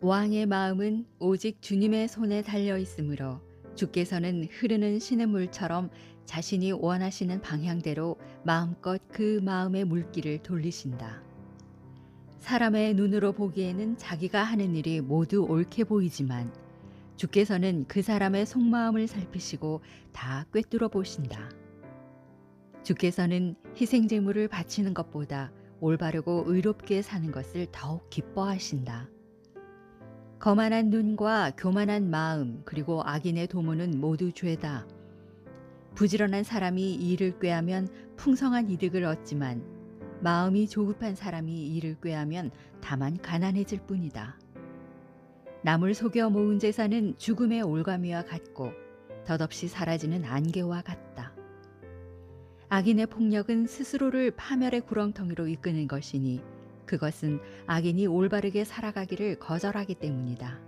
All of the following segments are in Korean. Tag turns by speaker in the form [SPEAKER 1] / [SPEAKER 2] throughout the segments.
[SPEAKER 1] 왕의 마음은 오직 주님의 손에 달려 있으므로 주께서는 흐르는 시냇물처럼 자신이 원하시는 방향대로 마음껏 그 마음의 물길을 돌리신다. 사람의 눈으로 보기에는 자기가 하는 일이 모두 옳게 보이지만 주께서는 그 사람의 속마음을 살피시고 다 꿰뚫어 보신다. 주께서는 희생제물을 바치는 것보다 올바르고 의롭게 사는 것을 더욱 기뻐하신다. 거만한 눈과 교만한 마음 그리고 악인의 도모는 모두 죄다. 부지런한 사람이 이를 꾀하면 풍성한 이득을 얻지만 마음이 조급한 사람이 이를 꾀하면 다만 가난해질 뿐이다. 남을 속여 모은 재산은 죽음의 올가미와 같고 덧없이 사라지는 안개와 같다. 악인의 폭력은 스스로를 파멸의 구렁텅이로 이끄는 것이니 그것은 악인이 올바르게 살아가기를 거절하기 때문이다.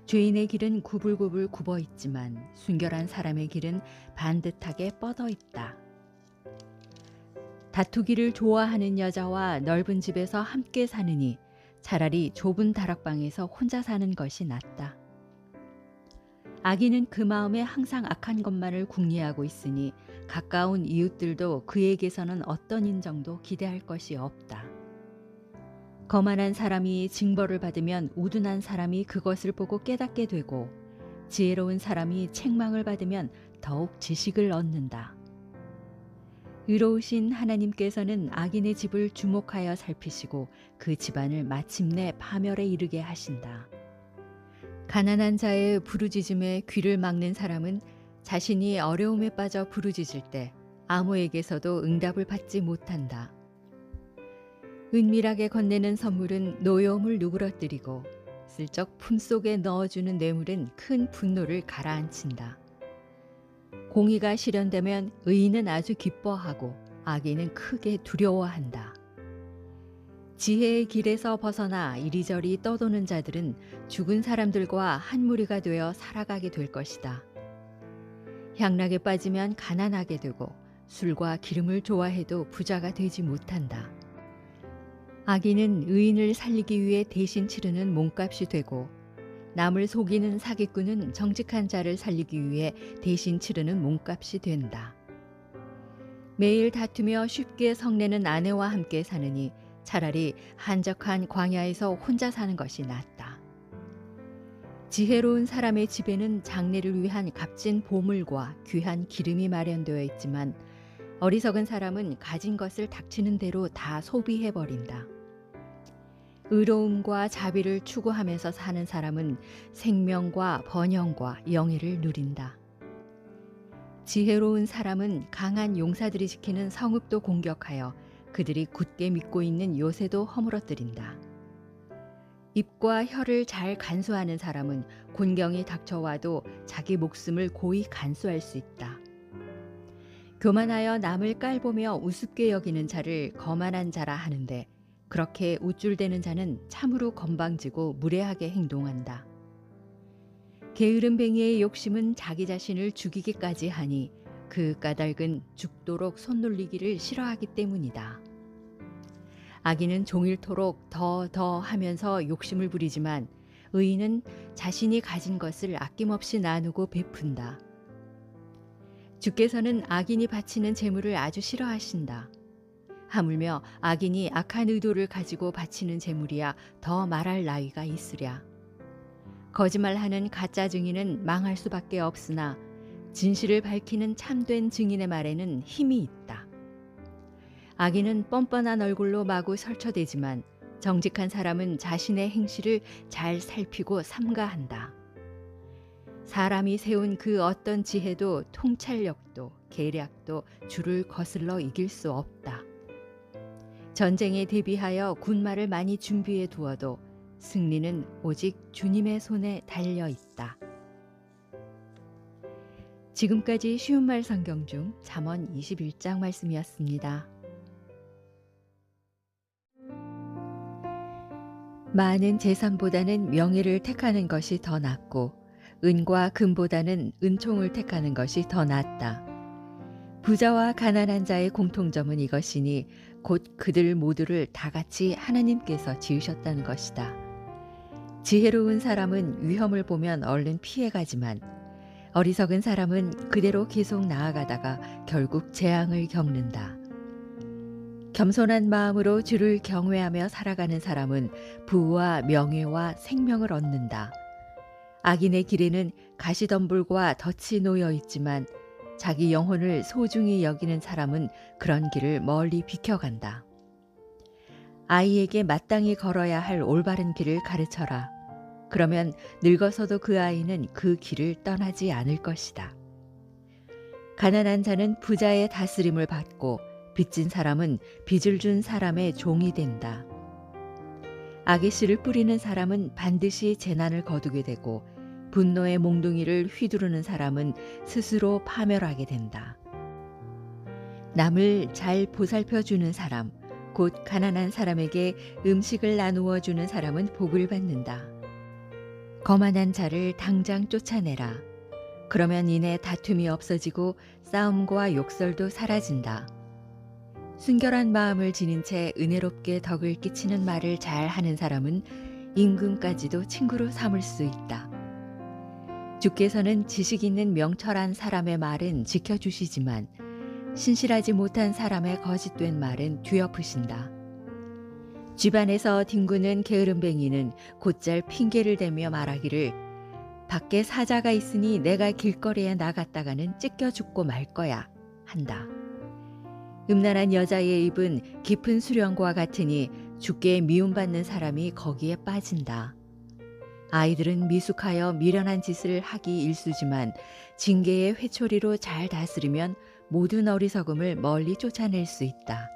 [SPEAKER 1] 죄인의 길은 구불구불 굽어 있지만 순결한 사람의 길은 반듯하게 뻗어 있다. 다투기를 좋아하는 여자와 넓은 집에서 함께 사느니 차라리 좁은 다락방에서 혼자 사는 것이 낫다. 악인은 그 마음에 항상 악한 것만을 궁리하고 있으니 가까운 이웃들도 그에게서는 어떤 인정도 기대할 것이 없다. 거만한 사람이 징벌을 받으면 우둔한 사람이 그것을 보고 깨닫게 되고 지혜로운 사람이 책망을 받으면 더욱 지식을 얻는다. 의로우신 하나님께서는 악인의 집을 주목하여 살피시고 그 집안을 마침내 파멸에 이르게 하신다. 가난한 자의 부르짖음에 귀를 막는 사람은 자신이 어려움에 빠져 부르짖을 때 아무에게서도 응답을 받지 못한다. 은밀하게 건네는 선물은 노여움을 누그러뜨리고 슬쩍 품속에 넣어주는 뇌물은 큰 분노를 가라앉힌다. 공의가 실현되면 의인은 아주 기뻐하고 악인은 크게 두려워한다. 지혜의 길에서 벗어나 이리저리 떠도는 자들은 죽은 사람들과 한 무리가 되어 살아가게 될 것이다. 향락에 빠지면 가난하게 되고 술과 기름을 좋아해도 부자가 되지 못한다. 악인은 의인을 살리기 위해 대신 치르는 몸값이 되고 남을 속이는 사기꾼은 정직한 자를 살리기 위해 대신 치르는 몸값이 된다. 매일 다투며 쉽게 성내는 아내와 함께 사느니 차라리 한적한 광야에서 혼자 사는 것이 낫다. 지혜로운 사람의 집에는 장례를 위한 값진 보물과 귀한 기름이 마련되어 있지만 어리석은 사람은 가진 것을 닥치는 대로 다 소비해버린다. 의로움과 자비를 추구하면서 사는 사람은 생명과 번영과 영예를 누린다. 지혜로운 사람은 강한 용사들이 지키는 성읍도 공격하여 그들이 굳게 믿고 있는 요새도 허물어뜨린다. 입과 혀를 잘 간수하는 사람은 곤경이 닥쳐와도 자기 목숨을 고이 간수할 수 있다. 교만하여 남을 깔보며 우습게 여기는 자를 거만한 자라 하는데 그렇게 우쭐대는 자는 참으로 건방지고 무례하게 행동한다. 게으름뱅이의 욕심은 자기 자신을 죽이기까지 하니 그 까닭은 죽도록 손놀리기를 싫어하기 때문이다. 악인은 종일토록 더 하면서 욕심을 부리지만 의인은 자신이 가진 것을 아낌없이 나누고 베푼다. 주께서는 악인이 바치는 재물을 아주 싫어하신다. 하물며 악인이 악한 의도를 가지고 바치는 재물이야 더 말할 나위가 있으랴. 거짓말하는 가짜 증인은 망할 수밖에 없으나 진실을 밝히는 참된 증인의 말에는 힘이 있다. 악인은 뻔뻔한 얼굴로 마구 설쳐대지만 정직한 사람은 자신의 행실을 잘 살피고 삼가한다. 사람이 세운 그 어떤 지혜도 통찰력도 계략도 주를 거슬러 이길 수 없다. 전쟁에 대비하여 군마를 많이 준비해 두어도 승리는 오직 주님의 손에 달려 있다. 지금까지 쉬운 말 성경 중 잠언 21장 말씀이었습니다. 많은 재산보다는 명예를 택하는 것이 더 낫고 은과 금보다는 은총을 택하는 것이 더 낫다. 부자와 가난한 자의 공통점은 이것이니 곧 그들 모두를 다 같이 하나님께서 지으셨다는 것이다. 지혜로운 사람은 위험을 보면 얼른 피해가지만 어리석은 사람은 그대로 계속 나아가다가 결국 재앙을 겪는다. 겸손한 마음으로 주를 경외하며 살아가는 사람은 부와 명예와 생명을 얻는다. 악인의 길에는 가시덤불과 덫이 놓여 있지만 자기 영혼을 소중히 여기는 사람은 그런 길을 멀리 비켜간다. 아이에게 마땅히 걸어야 할 올바른 길을 가르쳐라. 그러면 늙어서도 그 아이는 그 길을 떠나지 않을 것이다. 가난한 자는 부자의 다스림을 받고 빚진 사람은 빚을 준 사람의 종이 된다. 악의 씨를 뿌리는 사람은 반드시 재난을 거두게 되고 분노의 몽둥이를 휘두르는 사람은 스스로 파멸하게 된다. 남을 잘 보살펴 주는 사람, 곧 가난한 사람에게 음식을 나누어 주는 사람은 복을 받는다. 거만한 자를 당장 쫓아내라. 그러면 이내 다툼이 없어지고 싸움과 욕설도 사라진다. 순결한 마음을 지닌 채 은혜롭게 덕을 끼치는 말을 잘 하는 사람은 임금까지도 친구로 삼을 수 있다. 주께서는 지식 있는 명철한 사람의 말은 지켜주시지만 신실하지 못한 사람의 거짓된 말은 뒤엎으신다. 집안에서 뒹구는 게으름뱅이는 곧잘 핑계를 대며 말하기를 밖에 사자가 있으니 내가 길거리에 나갔다가는 찢겨 죽고 말 거야 한다. 음란한 여자의 입은 깊은 수령과 같으니 주께 미움받는 사람이 거기에 빠진다. 아이들은 미숙하여 미련한 짓을 하기 일쑤지만 징계의 회초리로 잘 다스리면 모든 어리석음을 멀리 쫓아낼 수 있다.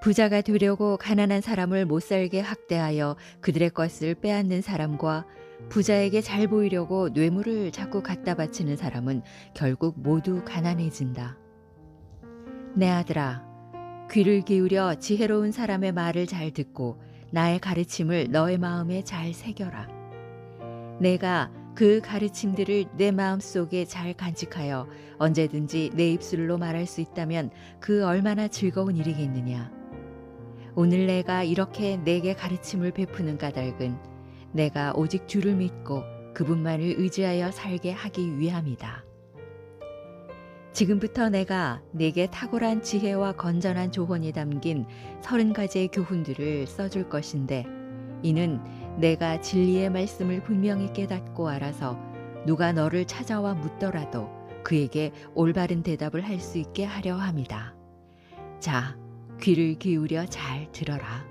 [SPEAKER 1] 부자가 되려고 가난한 사람을 못살게 학대하여 그들의 것을 빼앗는 사람과 부자에게 잘 보이려고 뇌물을 자꾸 갖다 바치는 사람은 결국 모두 가난해진다. 내 아들아, 귀를 기울여 지혜로운 사람의 말을 잘 듣고 나의 가르침을 너의 마음에 잘 새겨라. 내가 그 가르침들을 내 마음속에 잘 간직하여 언제든지 내 입술로 말할 수 있다면 그 얼마나 즐거운 일이겠느냐. 오늘 내가 이렇게 내게 가르침을 베푸는 까닭은 내가 오직 주를 믿고 그분만을 의지하여 살게 하기 위함이다. 지금부터 내가 내게 탁월한 지혜와 건전한 조언이 담긴 30가지의 교훈들을 써줄 것인데 이는 내가 진리의 말씀을 분명히 깨닫고 알아서 누가 너를 찾아와 묻더라도 그에게 올바른 대답을 할 수 있게 하려 함이다. 자, 귀를 기울여 잘 들어라.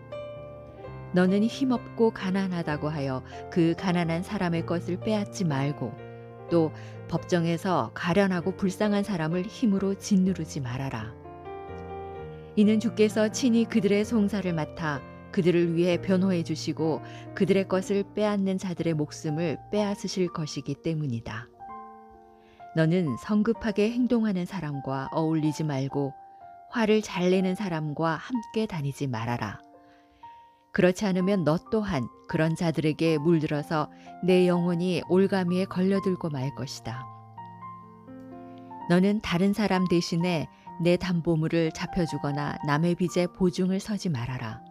[SPEAKER 1] 너는 힘없고 가난하다고 하여 그 가난한 사람의 것을 빼앗지 말고 또 법정에서 가련하고 불쌍한 사람을 힘으로 짓누르지 말아라. 이는 주께서 친히 그들의 송사를 맡아 그들을 위해 변호해 주시고 그들의 것을 빼앗는 자들의 목숨을 빼앗으실 것이기 때문이다. 너는 성급하게 행동하는 사람과 어울리지 말고 화를 잘 내는 사람과 함께 다니지 말아라. 그렇지 않으면 너 또한 그런 자들에게 물들어서 내 영혼이 올가미에 걸려들고 말 것이다. 너는 다른 사람 대신에 내 담보물을 잡혀주거나 남의 빚에 보증을 서지 말아라.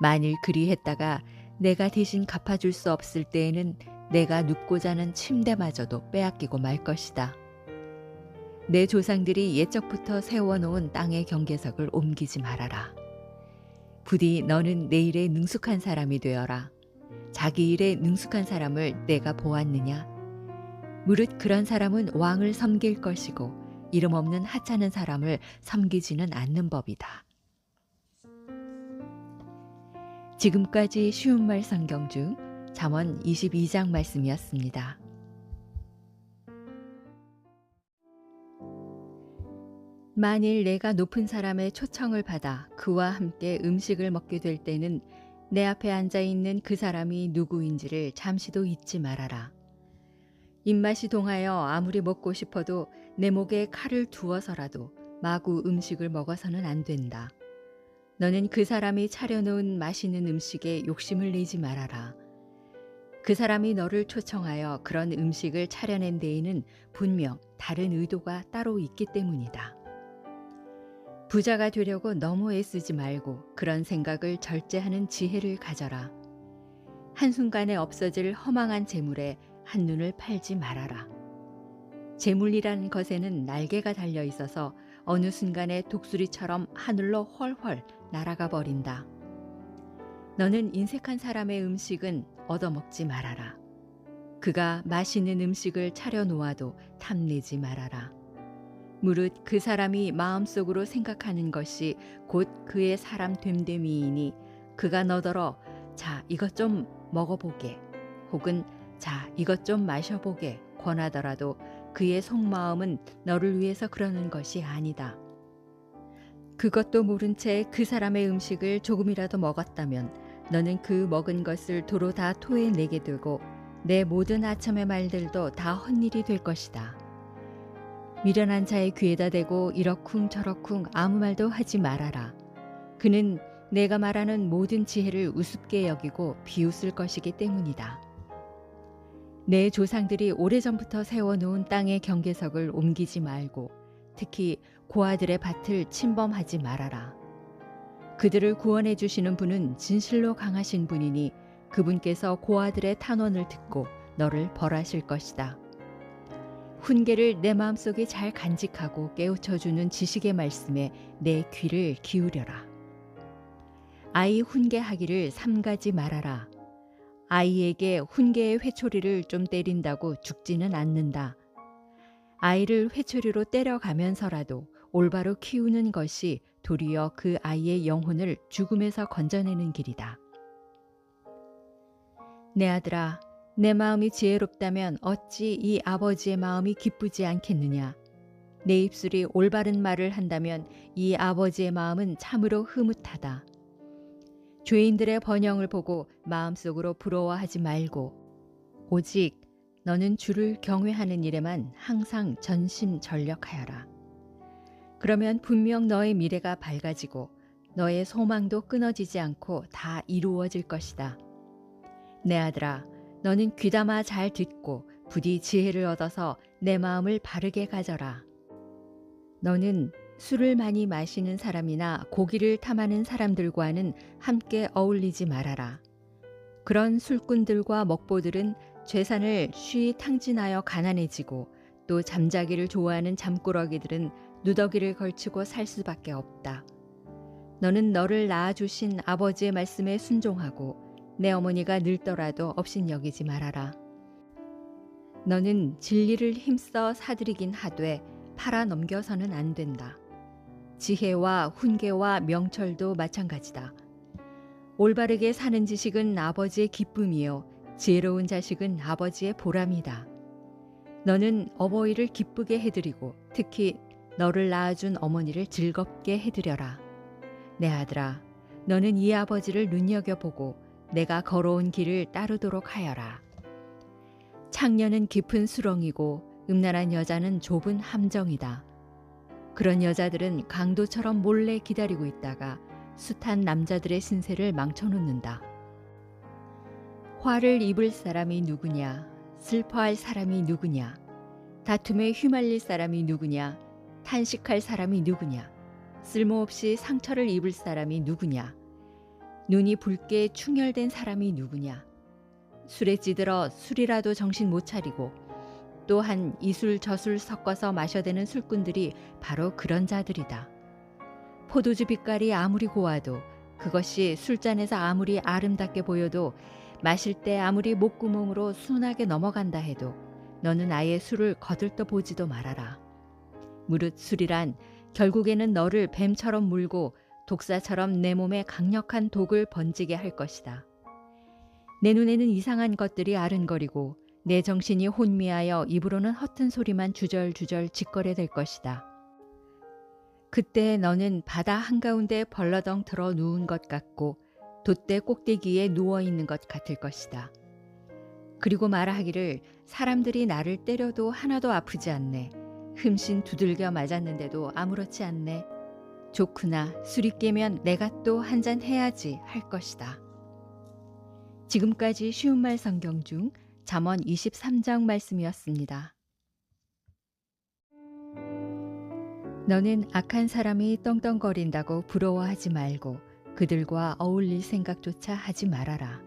[SPEAKER 1] 만일 그리 했다가 내가 대신 갚아줄 수 없을 때에는 내가 눕고 자는 침대마저도 빼앗기고 말 것이다. 내 조상들이 옛적부터 세워놓은 땅의 경계석을 옮기지 말아라. 부디 너는 내 일에 능숙한 사람이 되어라. 자기 일에 능숙한 사람을 내가 보았느냐? 무릇 그런 사람은 왕을 섬길 것이고 이름 없는 하찮은 사람을 섬기지는 않는 법이다. 지금까지 쉬운 말 성경 중 잠언 22장 말씀이었습니다. 만일 내가 높은 사람의 초청을 받아 그와 함께 음식을 먹게 될 때는 내 앞에 앉아 있는 그 사람이 누구인지를 잠시도 잊지 말아라. 입맛이 동하여 아무리 먹고 싶어도 내 목에 칼을 두어서라도 마구 음식을 먹어서는 안 된다. 너는 그 사람이 차려놓은 맛있는 음식에 욕심을 내지 말아라. 그 사람이 너를 초청하여 그런 음식을 차려낸 데에는 분명 다른 의도가 따로 있기 때문이다. 부자가 되려고 너무 애쓰지 말고 그런 생각을 절제하는 지혜를 가져라. 한순간에 없어질 허망한 재물에 한눈을 팔지 말아라. 재물이라는 것에는 날개가 달려 있어서 어느 순간에 독수리처럼 하늘로 훨훨 날아가 버린다. 너는 인색한 사람의 음식은 얻어먹지 말아라. 그가 맛있는 음식을 차려 놓아도 탐내지 말아라. 무릇 그 사람이 마음속으로 생각하는 것이 곧 그의 사람 됨됨이이니 그가 너더러 자 이것 좀 먹어보게 혹은 자 이것 좀 마셔보게 권하더라도 그의 속마음은 너를 위해서 그러는 것이 아니다. 그것도 모른 채 그 사람의 음식을 조금이라도 먹었다면 너는 그 먹은 것을 도로 다 토해내게 되고 내 모든 아첨의 말들도 다 헛일이 될 것이다. 미련한 자의 귀에다 대고 이러쿵저러쿵 아무 말도 하지 말아라. 그는 내가 말하는 모든 지혜를 우습게 여기고 비웃을 것이기 때문이다. 내 조상들이 오래전부터 세워놓은 땅의 경계석을 옮기지 말고 특히 고아들의 밭을 침범하지 말아라. 그들을 구원해 주시는 분은 진실로 강하신 분이니 그분께서 고아들의 탄원을 듣고 너를 벌하실 것이다. 훈계를 내 마음속에 잘 간직하고 깨우쳐주는 지식의 말씀에 내 귀를 기울여라. 아이 훈계하기를 삼가지 말아라. 아이에게 훈계의 회초리를 좀 때린다고 죽지는 않는다. 아이를 회초리로 때려가면서라도 올바로 키우는 것이 도리어 그 아이의 영혼을 죽음에서 건져내는 길이다. 내 아들아, 내 마음이 지혜롭다면 어찌 이 아버지의 마음이 기쁘지 않겠느냐. 내 입술이 올바른 말을 한다면 이 아버지의 마음은 참으로 흐뭇하다. 죄인들의 번영을 보고 마음속으로 부러워하지 말고 오직 너는 주를 경외하는 일에만 항상 전심전력하여라. 그러면 분명 너의 미래가 밝아지고 너의 소망도 끊어지지 않고 다 이루어질 것이다. 내 아들아, 너는 귀담아 잘 듣고 부디 지혜를 얻어서 내 마음을 바르게 가져라. 너는 술을 많이 마시는 사람이나 고기를 탐하는 사람들과는 함께 어울리지 말아라. 그런 술꾼들과 먹보들은 재산을 쉬이 탕진하여 가난해지고 또 잠자기를 좋아하는 잠꾸러기들은 누더기를 걸치고 살 수밖에 없다. 너는 너를 낳아주신 아버지의 말씀에 순종하고 내 어머니가 늙더라도 업신여기지 말아라. 너는 진리를 힘써 사들이긴 하되 팔아 넘겨서는 안 된다. 지혜와 훈계와 명철도 마찬가지다. 올바르게 사는 지식은 아버지의 기쁨이요 지혜로운 자식은 아버지의 보람이다. 너는 어버이를 기쁘게 해드리고 특히 너를 낳아준 어머니를 즐겁게 해드려라. 내 아들아, 너는 이 아버지를 눈여겨보고 내가 걸어온 길을 따르도록 하여라. 창녀는 깊은 수렁이고 음란한 여자는 좁은 함정이다. 그런 여자들은 강도처럼 몰래 기다리고 있다가 숱한 남자들의 신세를 망쳐놓는다. 화를 입을 사람이 누구냐? 슬퍼할 사람이 누구냐? 다툼에 휘말릴 사람이 누구냐? 탄식할 사람이 누구냐? 쓸모없이 상처를 입을 사람이 누구냐? 눈이 붉게 충혈된 사람이 누구냐? 술에 찌들어 술이라도 정신 못 차리고 또한 이술 저술 섞어서 마셔대는 술꾼들이 바로 그런 자들이다. 포도주 빛깔이 아무리 고와도 그것이 술잔에서 아무리 아름답게 보여도 마실 때 아무리 목구멍으로 순하게 넘어간다 해도 너는 아예 술을 거들떠 보지도 말아라. 무릇 술이란 결국에는 너를 뱀처럼 물고 독사처럼 내 몸에 강력한 독을 번지게 할 것이다. 내 눈에는 이상한 것들이 아른거리고 내 정신이 혼미하여 입으로는 허튼 소리만 주절주절 짓거려댈 것이다. 그때 너는 바다 한가운데 벌러덩 들어 누운 것 같고 돛대 꼭대기에 누워있는 것 같을 것이다. 그리고 말하기를 사람들이 나를 때려도 하나도 아프지 않네. 흠씬 두들겨 맞았는데도 아무렇지 않네. 좋구나. 술이 깨면 내가 또 한잔 해야지 할 것이다. 지금까지 쉬운 말 성경 중 잠언 23장 말씀이었습니다. 너는 악한 사람이 떵떵거린다고 부러워하지 말고 그들과 어울릴 생각조차 하지 말아라.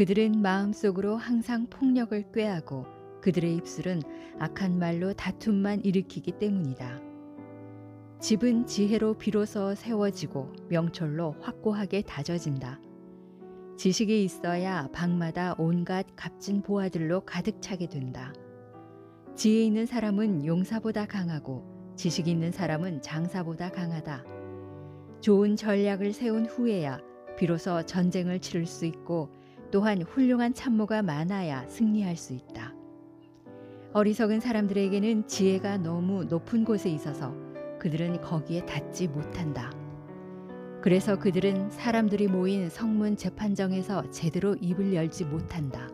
[SPEAKER 1] 그들은 마음속으로 항상 폭력을 꾀하고 그들의 입술은 악한 말로 다툼만 일으키기 때문이다. 집은 지혜로 비로소 세워지고 명철로 확고하게 다져진다. 지식이 있어야 방마다 온갖 값진 보화들로 가득 차게 된다. 지혜 있는 사람은 용사보다 강하고 지식 있는 사람은 장사보다 강하다. 좋은 전략을 세운 후에야 비로소 전쟁을 치를 수 있고 또한 훌륭한 참모가 많아야 승리할 수 있다. 어리석은 사람들에게는 지혜가 너무 높은 곳에 있어서 그들은 거기에 닿지 못한다. 그래서 그들은 사람들이 모인 성문 재판정에서 제대로 입을 열지 못한다.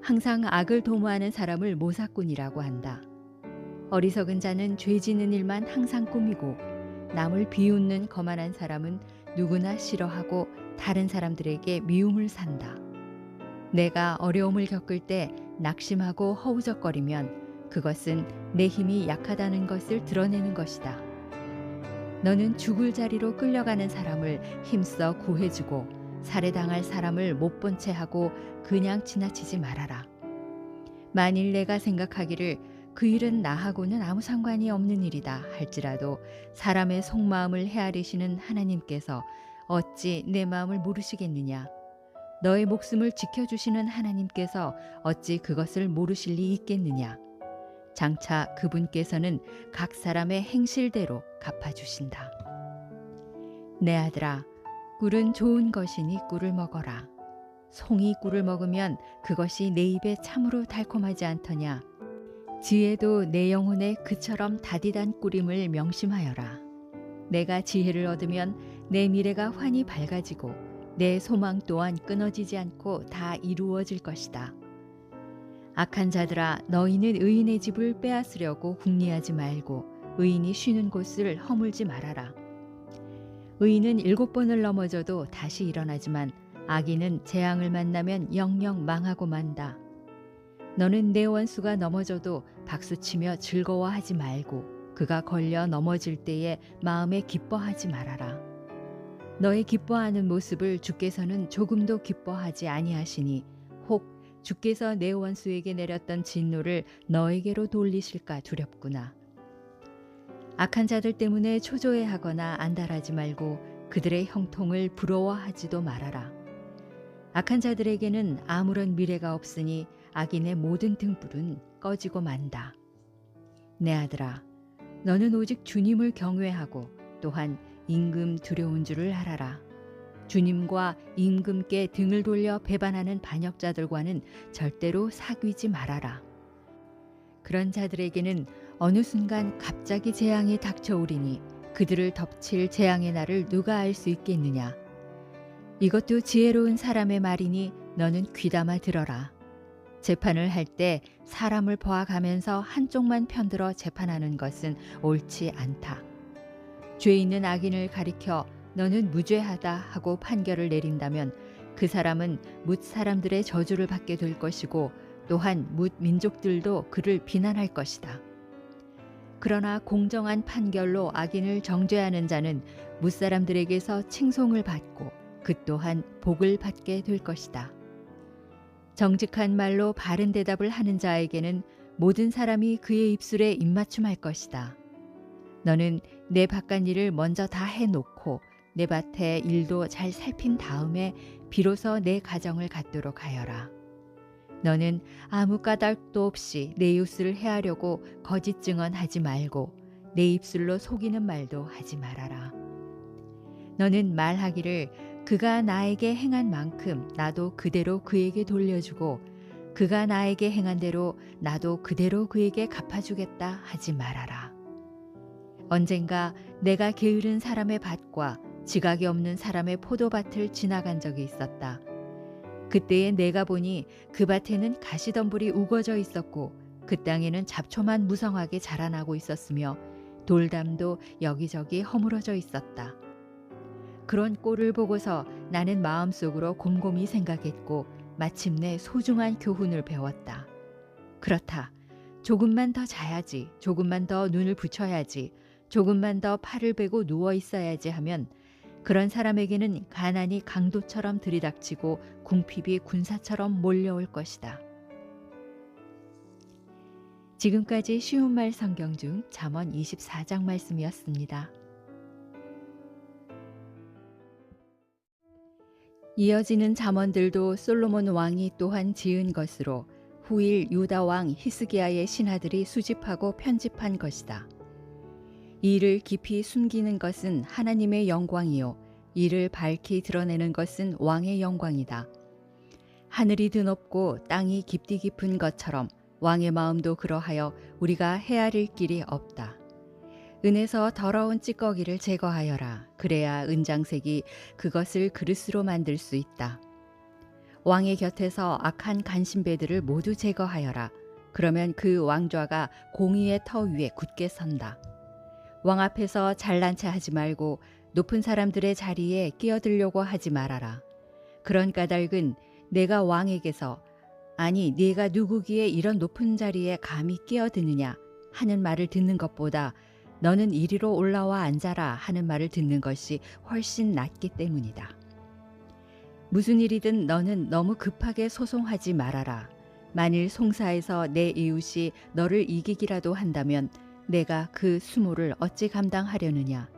[SPEAKER 1] 항상 악을 도모하는 사람을 모사꾼이라고 한다. 어리석은 자는 죄 짓는 일만 항상 꾸미고 남을 비웃는 거만한 사람은 누구나 싫어하고 다른 사람들에게 미움을 산다. 내가 어려움을 겪을 때 낙심하고 허우적거리면 그것은 내 힘이 약하다는 것을 드러내는 것이다. 너는 죽을 자리로 끌려가는 사람을 힘써 구해주고 살해당할 사람을 못 본 채 하고 그냥 지나치지 말아라. 만일 내가 생각하기를 그 일은 나하고는 아무 상관이 없는 일이다 할지라도 사람의 속마음을 헤아리시는 하나님께서 어찌 내 마음을 모르시겠느냐. 너의 목숨을 지켜주시는 하나님께서 어찌 그것을 모르실 리 있겠느냐. 장차 그분께서는 각 사람의 행실대로 갚아주신다. 내 아들아, 꿀은 좋은 것이니 꿀을 먹어라. 송이 꿀을 먹으면 그것이 내 입에 참으로 달콤하지 않더냐. 지혜도 내 영혼에 그처럼 다디단 꿀임을 명심하여라. 내가 지혜를 얻으면 내 미래가 환히 밝아지고 내 소망 또한 끊어지지 않고 다 이루어질 것이다. 악한 자들아, 너희는 의인의 집을 빼앗으려고 궁리하지 말고 의인이 쉬는 곳을 허물지 말아라. 의인은 7번을 넘어져도 다시 일어나지만 악인은 재앙을 만나면 영영 망하고 만다. 너는 내 원수가 넘어져도 박수치며 즐거워하지 말고 그가 걸려 넘어질 때에 마음에 기뻐하지 말아라. 너의 기뻐하는 모습을 주께서는 조금도 기뻐하지 아니하시니 혹 주께서 내 원수에게 내렸던 진노를 너에게로 돌리실까 두렵구나. 악한 자들 때문에 초조해하거나 안달하지 말고 그들의 형통을 부러워하지도 말아라. 악한 자들에게는 아무런 미래가 없으니 악인의 모든 등불은 꺼지고 만다. 내 아들아, 너는 오직 주님을 경외하고 또한 임금 두려운 줄을 알아라. 주님과 임금께 등을 돌려 배반하는 반역자들과는 절대로 사귀지 말아라. 그런 자들에게는 어느 순간 갑자기 재앙이 닥쳐오리니 그들을 덮칠 재앙의 날을 누가 알 수 있겠느냐. 이것도 지혜로운 사람의 말이니 너는 귀담아 들어라. 재판을 할 때 사람을 보아가면서 한쪽만 편들어 재판하는 것은 옳지 않다. 죄 있는 악인을 가리켜 너는 무죄하다 하고 판결을 내린다면 그 사람은 뭇 사람들의 저주를 받게 될 것이고 또한 뭇 민족들도 그를 비난할 것이다. 그러나 공정한 판결로 악인을 정죄하는 자는 뭇 사람들에게서 칭송을 받고 그 또한 복을 받게 될 것이다. 정직한 말로 바른 대답을 하는 자에게는 모든 사람이 그의 입술에 입맞춤할 것이다. 너는 내 바깥 일을 먼저 다 해놓고 내 밭의 일도 잘 살핀 다음에 비로소 내 가정을 갖도록 하여라. 너는 아무 까닭도 없이 내 이웃을 해하려고 거짓 증언하지 말고 내 입술로 속이는 말도 하지 말아라. 너는 말하기를 그가 나에게 행한 만큼 나도 그대로 그에게 돌려주고 그가 나에게 행한 대로 나도 그대로 그에게 갚아주겠다 하지 말아라. 언젠가 내가 게으른 사람의 밭과 지각이 없는 사람의 포도밭을 지나간 적이 있었다. 그때에 내가 보니 그 밭에는 가시덤불이 우거져 있었고 그 땅에는 잡초만 무성하게 자라나고 있었으며 돌담도 여기저기 허물어져 있었다. 그런 꼴을 보고서 나는 마음속으로 곰곰이 생각했고 마침내 소중한 교훈을 배웠다. 그렇다. 조금만 더 자야지, 조금만 더 눈을 붙여야지, 조금만 더 팔을 베고 누워 있어야지 하면 그런 사람에게는 가난이 강도처럼 들이닥치고 궁핍이 군사처럼 몰려올 것이다. 지금까지 쉬운 말 성경 중 잠언 24장 말씀이었습니다. 이어지는 잠언들도 솔로몬 왕이 또한 지은 것으로 후일 유다 왕 히스기야의 신하들이 수집하고 편집한 것이다. 이를 깊이 숨기는 것은 하나님의 영광이요 이를 밝히 드러내는 것은 왕의 영광이다. 하늘이 드높고 땅이 깊디 깊은 것처럼 왕의 마음도 그러하여 우리가 헤아릴 길이 없다. 은에서 더러운 찌꺼기를 제거하여라. 그래야 은장색이 그것을 그릇으로 만들 수 있다. 왕의 곁에서 악한 간신배들을 모두 제거하여라. 그러면 그 왕좌가 공의의 터 위에 굳게 선다. 왕 앞에서 잘난 체 하지 말고 높은 사람들의 자리에 끼어들려고 하지 말아라. 그런 까닭은 내가 왕에게서 아니 네가 누구기에 이런 높은 자리에 감히 끼어드느냐 하는 말을 듣는 것보다 너는 이리로 올라와 앉아라 하는 말을 듣는 것이 훨씬 낫기 때문이다. 무슨 일이든 너는 너무 급하게 소송하지 말아라. 만일 송사에서 내 이웃이 너를 이기기라도 한다면 내가 그 수모를 어찌 감당하려느냐.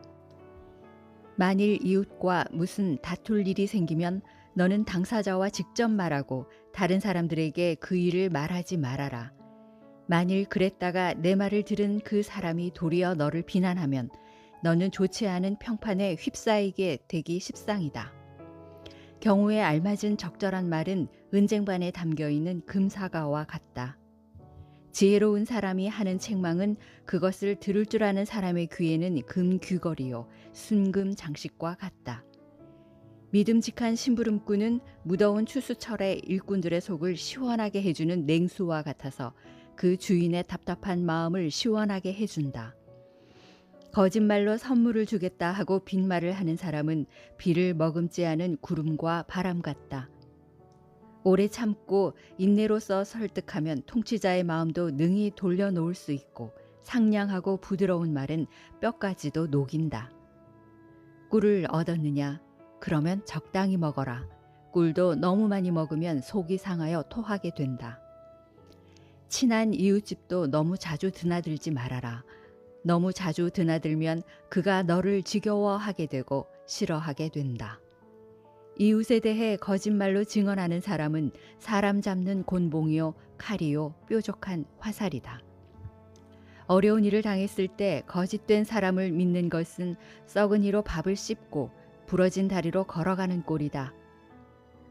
[SPEAKER 1] 만일 이웃과 무슨 다툴 일이 생기면 너는 당사자와 직접 말하고 다른 사람들에게 그 일을 말하지 말아라. 만일 그랬다가 내 말을 들은 그 사람이 도리어 너를 비난하면 너는 좋지 않은 평판에 휩싸이게 되기 십상이다. 경우에 알맞은 적절한 말은 은쟁반에 담겨있는 금사과와 같다. 지혜로운 사람이 하는 책망은 그것을 들을 줄 아는 사람의 귀에는 금귀걸이요 순금 장식과 같다. 믿음직한 심부름꾼은 무더운 추수철에 일꾼들의 속을 시원하게 해주는 냉수와 같아서 그 주인의 답답한 마음을 시원하게 해준다. 거짓말로 선물을 주겠다 하고 빈말을 하는 사람은 비를 머금지 않은 구름과 바람 같다. 오래 참고 인내로써 설득하면 통치자의 마음도 능히 돌려놓을 수 있고 상냥하고 부드러운 말은 뼈까지도 녹인다. 꿀을 얻었느냐? 그러면 적당히 먹어라. 꿀도 너무 많이 먹으면 속이 상하여 토하게 된다. 친한 이웃집도 너무 자주 드나들지 말아라. 너무 자주 드나들면 그가 너를 지겨워하게 되고 싫어하게 된다. 이웃에 대해 거짓말로 증언하는 사람은 사람 잡는 곤봉이요 칼이요 뾰족한 화살이다. 어려운 일을 당했을 때 거짓된 사람을 믿는 것은 썩은 이로 밥을 씹고 부러진 다리로 걸어가는 꼴이다.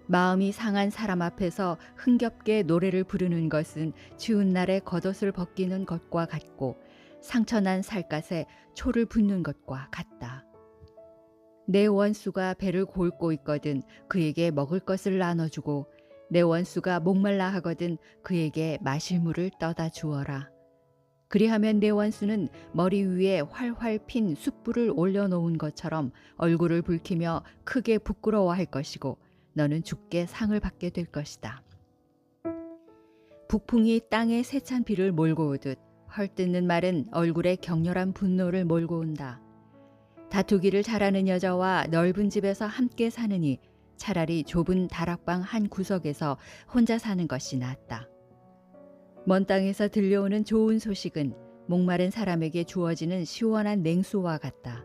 [SPEAKER 1] 마음이 상한 사람 앞에서 흥겹게 노래를 부르는 것은 추운 날에 겉옷을 벗기는 것과 같고 상처난 살갗에 초를 붓는 것과 같다. 내 원수가 배를 골고 있거든 그에게 먹을 것을 나눠주고 내 원수가 목말라 하거든 그에게 마실 물을 떠다 주어라. 그리하면 내 원수는 머리 위에 활활 핀 숯불을 올려놓은 것처럼 얼굴을 붉히며 크게 부끄러워할 것이고 너는 주께 상을 받게 될 것이다. 북풍이 땅에 세찬 비를 몰고 오듯 헐뜯는 말은 얼굴에 격렬한 분노를 몰고 온다. 다투기를 잘하는 여자와 넓은 집에서 함께 사느니 차라리 좁은 다락방 한 구석에서 혼자 사는 것이 낫다. 먼 땅에서 들려오는 좋은 소식은 목마른 사람에게 주어지는 시원한 냉수와 같다.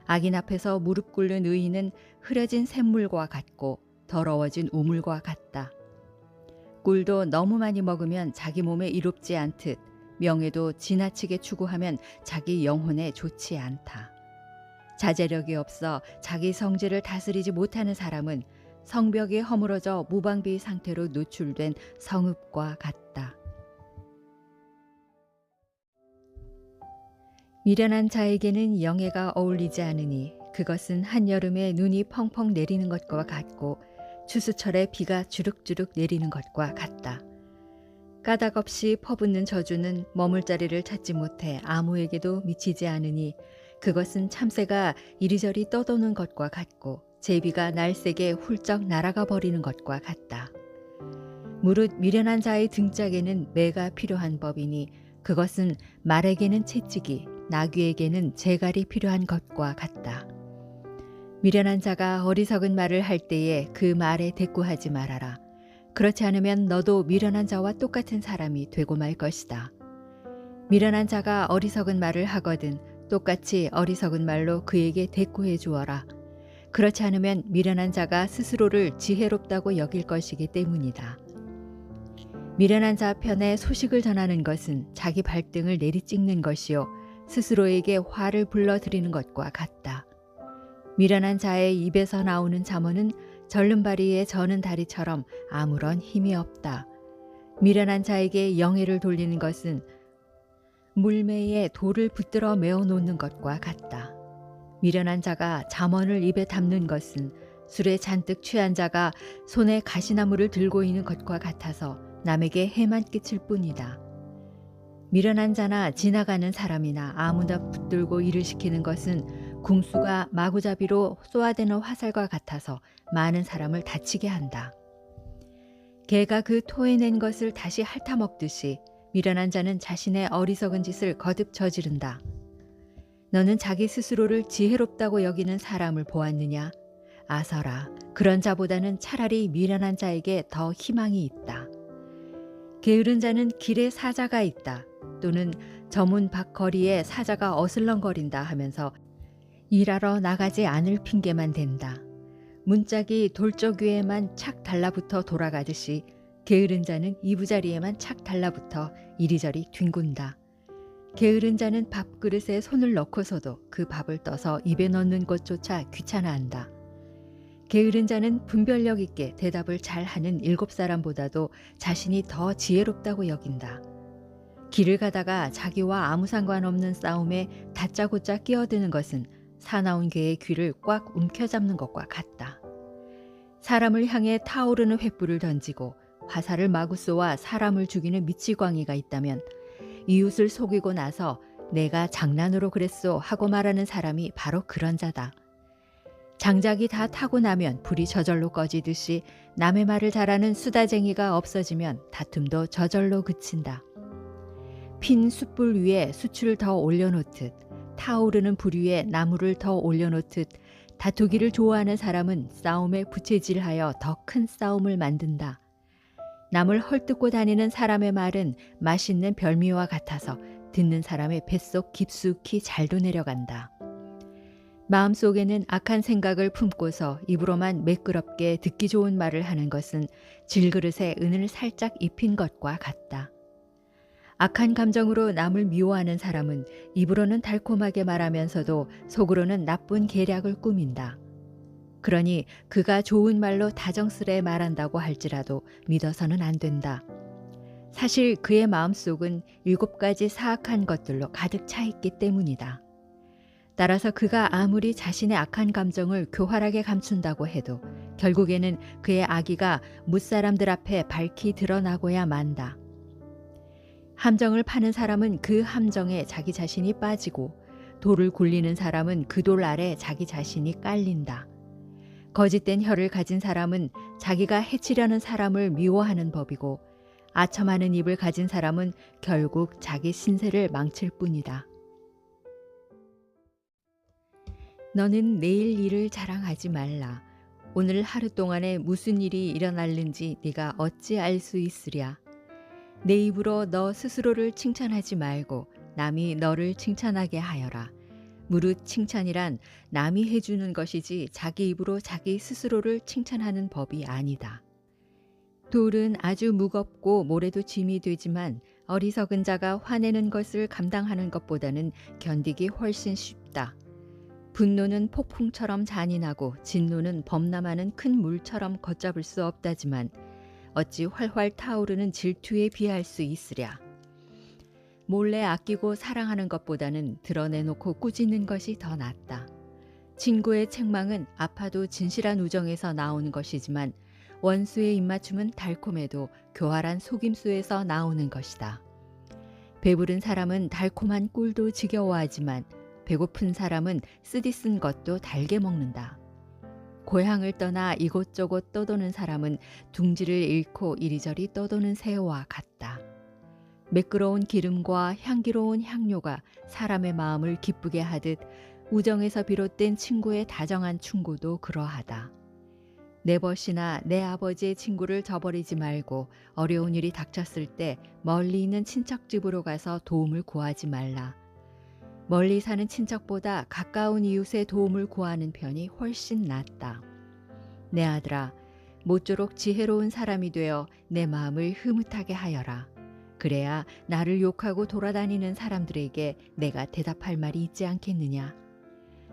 [SPEAKER 1] 악인 앞에서 무릎 꿇는 의인은 흐려진 샘물과 같고 더러워진 우물과 같다. 꿀도 너무 많이 먹으면 자기 몸에 이롭지 않듯 명예도 지나치게 추구하면 자기 영혼에 좋지 않다. 자제력이 없어 자기 성질을 다스리지 못하는 사람은 성벽이 허물어져 무방비 상태로 노출된 성읍과 같다. 미련한 자에게는 영예가 어울리지 않으니 그것은 한여름에 눈이 펑펑 내리는 것과 같고 추수철에 비가 주룩주룩 내리는 것과 같다. 까닭 없이 퍼붓는 저주는 머물 자리를 찾지 못해 아무에게도 미치지 않으니 그것은 참새가 이리저리 떠도는 것과 같고 제비가 날쌔게 훌쩍 날아가 버리는 것과 같다. 무릇 미련한 자의 등짝에는 매가 필요한 법이니 그것은 말에게는 채찍이 나귀에게는 재갈이 필요한 것과 같다. 미련한 자가 어리석은 말을 할 때에 그 말에 대꾸하지 말아라. 그렇지 않으면 너도 미련한 자와 똑같은 사람이 되고 말 것이다. 미련한 자가 어리석은 말을 하거든 똑같이 어리석은 말로 그에게 대꾸해 주어라. 그렇지 않으면 미련한 자가 스스로를 지혜롭다고 여길 것이기 때문이다. 미련한 자 편에 소식을 전하는 것은 자기 발등을 내리찍는 것이요 스스로에게 화를 불러들이는 것과 같다. 미련한 자의 입에서 나오는 잠언은 절름발이에 저는 다리처럼 아무런 힘이 없다. 미련한 자에게 영예를 돌리는 것은 물매에 돌을 붙들어 메어 놓는 것과 같다. 미련한 자가 잠언을 입에 담는 것은 술에 잔뜩 취한 자가 손에 가시나무를 들고 있는 것과 같아서 남에게 해만 끼칠 뿐이다. 미련한 자나 지나가는 사람이나 아무나 붙들고 일을 시키는 것은 궁수가 마구잡이로 쏘아대는 화살과 같아서 많은 사람을 다치게 한다. 개가 그 토해낸 것을 다시 핥아먹듯이 미련한 자는 자신의 어리석은 짓을 거듭 저지른다. 너는 자기 스스로를 지혜롭다고 여기는 사람을 보았느냐? 아서라, 그런 자보다는 차라리 미련한 자에게 더 희망이 있다. 게으른 자는 길에 사자가 있다. 또는 저문 밖 거리에 사자가 어슬렁거린다 하면서 일하러 나가지 않을 핑계만 댄다. 문짝이 돌적 위에만 착 달라붙어 돌아가듯이 게으른 자는 이부자리에만 착 달라붙어 이리저리 뒹군다. 게으른 자는 밥그릇에 손을 넣고서도 그 밥을 떠서 입에 넣는 것조차 귀찮아한다. 게으른 자는 분별력 있게 대답을 잘하는 7사람보다도 자신이 더 지혜롭다고 여긴다. 길을 가다가 자기와 아무 상관없는 싸움에 다짜고짜 끼어드는 것은 사나운 개의 귀를 꽉 움켜잡는 것과 같다. 사람을 향해 타오르는 횃불을 던지고 화살을 마구 쏘아 사람을 죽이는 미치광이가 있다면 이웃을 속이고 나서 내가 장난으로 그랬소 하고 말하는 사람이 바로 그런 자다. 장작이 다 타고 나면 불이 저절로 꺼지듯이 남의 말을 잘하는 수다쟁이가 없어지면 다툼도 저절로 그친다. 핀 숯불 위에 수추를 더 올려놓듯 타오르는 불 위에 나무를 더 올려놓듯 다투기를 좋아하는 사람은 싸움에 부채질하여 더 큰 싸움을 만든다. 남을 헐뜯고 다니는 사람의 말은 맛있는 별미와 같아서 듣는 사람의 뱃속 깊숙이 잘도 내려간다. 마음속에는 악한 생각을 품고서 입으로만 매끄럽게 듣기 좋은 말을 하는 것은 질그릇에 은을 살짝 입힌 것과 같다. 악한 감정으로 남을 미워하는 사람은 입으로는 달콤하게 말하면서도 속으로는 나쁜 계략을 꾸민다. 그러니 그가 좋은 말로 다정스레 말한다고 할지라도 믿어서는 안 된다. 사실 그의 마음속은 7가지 사악한 것들로 가득 차 있기 때문이다. 따라서 그가 아무리 자신의 악한 감정을 교활하게 감춘다고 해도 결국에는 그의 악의가 뭇사람들 앞에 밝히 드러나고야 만다. 함정을 파는 사람은 그 함정에 자기 자신이 빠지고 돌을 굴리는 사람은 그 돌 아래 자기 자신이 깔린다. 거짓된 혀를 가진 사람은 자기가 해치려는 사람을 미워하는 법이고 아첨하는 입을 가진 사람은 결국 자기 신세를 망칠 뿐이다. 너는 내일 일을 자랑하지 말라. 오늘 하루 동안에 무슨 일이 일어날는지 네가 어찌 알 수 있으랴. 내 입으로 너 스스로를 칭찬하지 말고 남이 너를 칭찬하게 하여라. 무릇 칭찬이란 남이 해주는 것이지 자기 입으로 자기 스스로를 칭찬하는 법이 아니다. 돌은 아주 무겁고 모래도 짐이 되지만 어리석은 자가 화내는 것을 감당하는 것보다는 견디기 훨씬 쉽다. 분노는 폭풍처럼 잔인하고 진노는 범람하는 큰 물처럼 걷잡을 수 없다지만 어찌 활활 타오르는 질투에 비할 수 있으랴. 몰래 아끼고 사랑하는 것보다는 드러내놓고 꾸짖는 것이 더 낫다. 친구의 책망은 아파도 진실한 우정에서 나오는 것이지만 원수의 입맞춤은 달콤해도 교활한 속임수에서 나오는 것이다. 배부른 사람은 달콤한 꿀도 지겨워하지만 배고픈 사람은 쓰디쓴 것도 달게 먹는다. 고향을 떠나 이곳저곳 떠도는 사람은 둥지를 잃고 이리저리 떠도는 새와 같다. 매끄러운 기름과 향기로운 향료가 사람의 마음을 기쁘게 하듯 우정에서 비롯된 친구의 다정한 충고도 그러하다. 내 벗이나 내 아버지의 친구를 저버리지 말고 어려운 일이 닥쳤을 때 멀리 있는 친척 집으로 가서 도움을 구하지 말라. 멀리 사는 친척보다 가까운 이웃의 도움을 구하는 편이 훨씬 낫다. 내 아들아, 모쪼록 지혜로운 사람이 되어 내 마음을 흐뭇하게 하여라. 그래야 나를 욕하고 돌아다니는 사람들에게 내가 대답할 말이 있지 않겠느냐.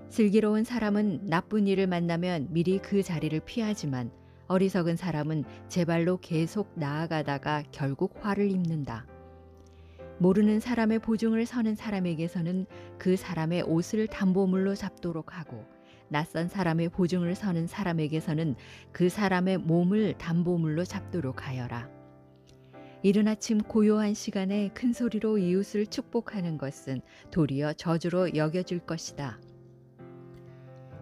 [SPEAKER 1] 슬기로운 사람은 나쁜 일을 만나면 미리 그 자리를 피하지만 어리석은 사람은 제 발로 계속 나아가다가 결국 화를 입는다. 모르는 사람의 보증을 서는 사람에게서는 그 사람의 옷을 담보물로 잡도록 하고 낯선 사람의 보증을 서는 사람에게서는 그 사람의 몸을 담보물로 잡도록 하여라. 이른 아침 고요한 시간에 큰 소리로 이웃을 축복하는 것은 도리어 저주로 여겨질 것이다.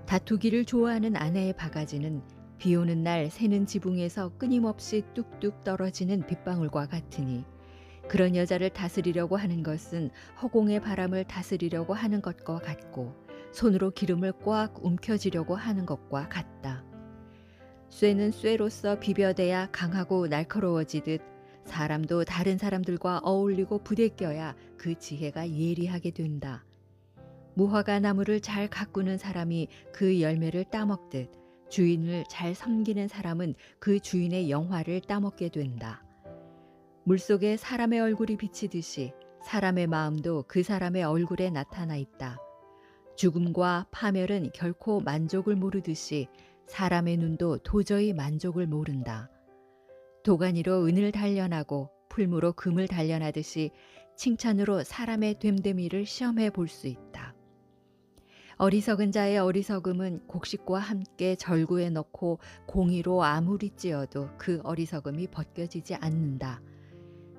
[SPEAKER 1] 다투기를 좋아하는 아내의 바가지는 비 오는 날 새는 지붕에서 끊임없이 뚝뚝 떨어지는 빗방울과 같으니 그런 여자를 다스리려고 하는 것은 허공의 바람을 다스리려고 하는 것과 같고 손으로 기름을 꽉 움켜쥐려고 하는 것과 같다. 쇠는 쇠로서 비벼대야 강하고 날카로워지듯 사람도 다른 사람들과 어울리고 부대껴야 그 지혜가 예리하게 된다. 무화과 나무를 잘 가꾸는 사람이 그 열매를 따먹듯 주인을 잘 섬기는 사람은 그 주인의 영화를 따먹게 된다. 물속에 사람의 얼굴이 비치듯이 사람의 마음도 그 사람의 얼굴에 나타나 있다. 죽음과 파멸은 결코 만족을 모르듯이 사람의 눈도 도저히 만족을 모른다. 도가니로 은을 단련하고 풀무로 금을 단련하듯이 칭찬으로 사람의 됨됨이를 시험해 볼 수 있다. 어리석은 자의 어리석음은 곡식과 함께 절구에 넣고 공이로 아무리 찧어도 그 어리석음이 벗겨지지 않는다.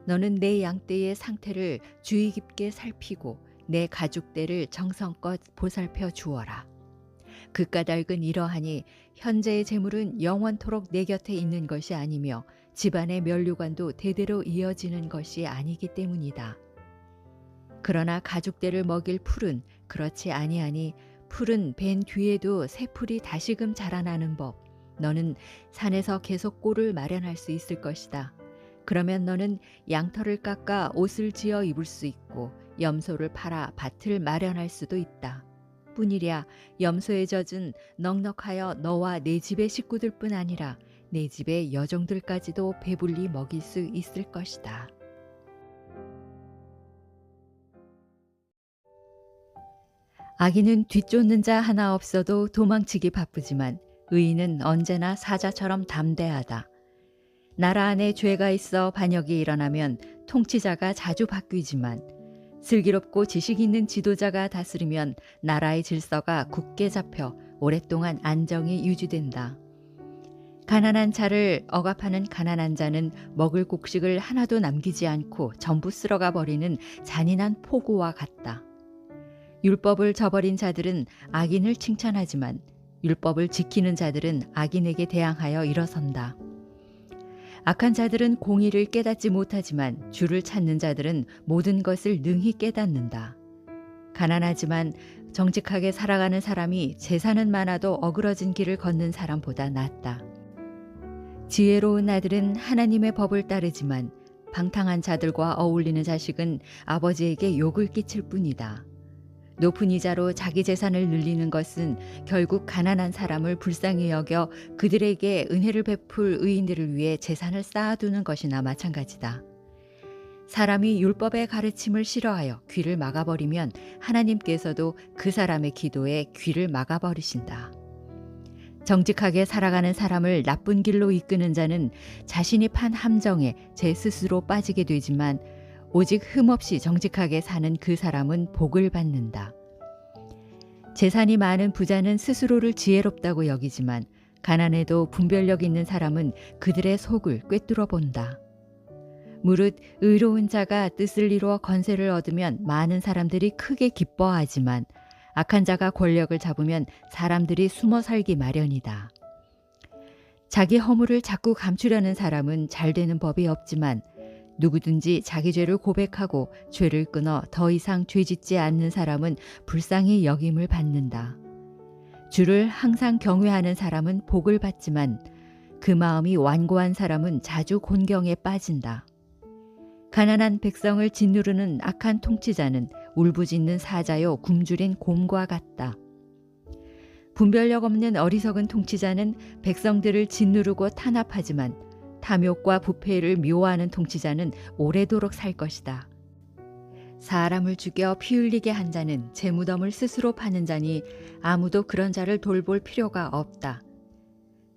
[SPEAKER 1] 너는 내 양떼의 상태를 주의 깊게 살피고 내 가죽대를 정성껏 보살펴 주어라. 그 까닭은 이러하니 현재의 재물은 영원토록 내 곁에 있는 것이 아니며 집안의 면류관도 대대로 이어지는 것이 아니기 때문이다. 그러나 가죽대를 먹일 풀은 그렇지 아니하니 풀은 벤 뒤에도 새 풀이 다시금 자라나는 법. 너는 산에서 계속 꼴을 마련할 수 있을 것이다. 그러면 너는 양털을 깎아 옷을 지어 입을 수 있고 염소를 팔아 밭을 마련할 수도 있다. 뿐이랴 염소의 젖은 넉넉하여 너와 내 집의 식구들뿐 아니라 내 집의 여종들까지도 배불리 먹일 수 있을 것이다. 악인은 뒤쫓는 자 하나 없어도 도망치기 바쁘지만 의인은 언제나 사자처럼 담대하다. 나라 안에 죄가 있어 반역이 일어나면 통치자가 자주 바뀌지만 슬기롭고 지식 있는 지도자가 다스리면 나라의 질서가 굳게 잡혀 오랫동안 안정이 유지된다. 가난한 자를 억압하는 가난한 자는 먹을 곡식을 하나도 남기지 않고 전부 쓸어가 버리는 잔인한 폭우와 같다. 율법을 저버린 자들은 악인을 칭찬하지만 율법을 지키는 자들은 악인에게 대항하여 일어선다. 악한 자들은 공의를 깨닫지 못하지만 주를 찾는 자들은 모든 것을 능히 깨닫는다. 가난하지만 정직하게 살아가는 사람이 재산은 많아도 어그러진 길을 걷는 사람보다 낫다. 지혜로운 아들은 하나님의 법을 따르지만 방탕한 자들과 어울리는 자식은 아버지에게 욕을 끼칠 뿐이다. 높은 이자로 자기 재산을 늘리는 것은 결국 가난한 사람을 불쌍히 여겨 그들에게 은혜를 베풀 의인들을 위해 재산을 쌓아두는 것이나 마찬가지다. 사람이 율법의 가르침을 싫어하여 귀를 막아버리면 하나님께서도 그 사람의 기도에 귀를 막아버리신다. 정직하게 살아가는 사람을 나쁜 길로 이끄는 자는 자신이 판 함정에 제 스스로 빠지게 되지만 오직 흠없이 정직하게 사는 그 사람은 복을 받는다. 재산이 많은 부자는 스스로를 지혜롭다고 여기지만 가난해도 분별력 있는 사람은 그들의 속을 꿰뚫어 본다. 무릇 의로운 자가 뜻을 이루어 건세를 얻으면 많은 사람들이 크게 기뻐하지만 악한 자가 권력을 잡으면 사람들이 숨어 살기 마련이다. 자기 허물을 자꾸 감추려는 사람은 잘 되는 법이 없지만 누구든지 자기 죄를 고백하고 죄를 끊어 더 이상 죄짓지 않는 사람은 불쌍히 여김을 받는다. 주를 항상 경외하는 사람은 복을 받지만 그 마음이 완고한 사람은 자주 곤경에 빠진다. 가난한 백성을 짓누르는 악한 통치자는 울부짖는 사자요 굶주린 곰과 같다. 분별력 없는 어리석은 통치자는 백성들을 짓누르고 탄압하지만 탐욕과 부패를 미워하는 통치자는 오래도록 살 것이다. 사람을 죽여 피 흘리게 한 자는 제 무덤을 스스로 파는 자니 아무도 그런 자를 돌볼 필요가 없다.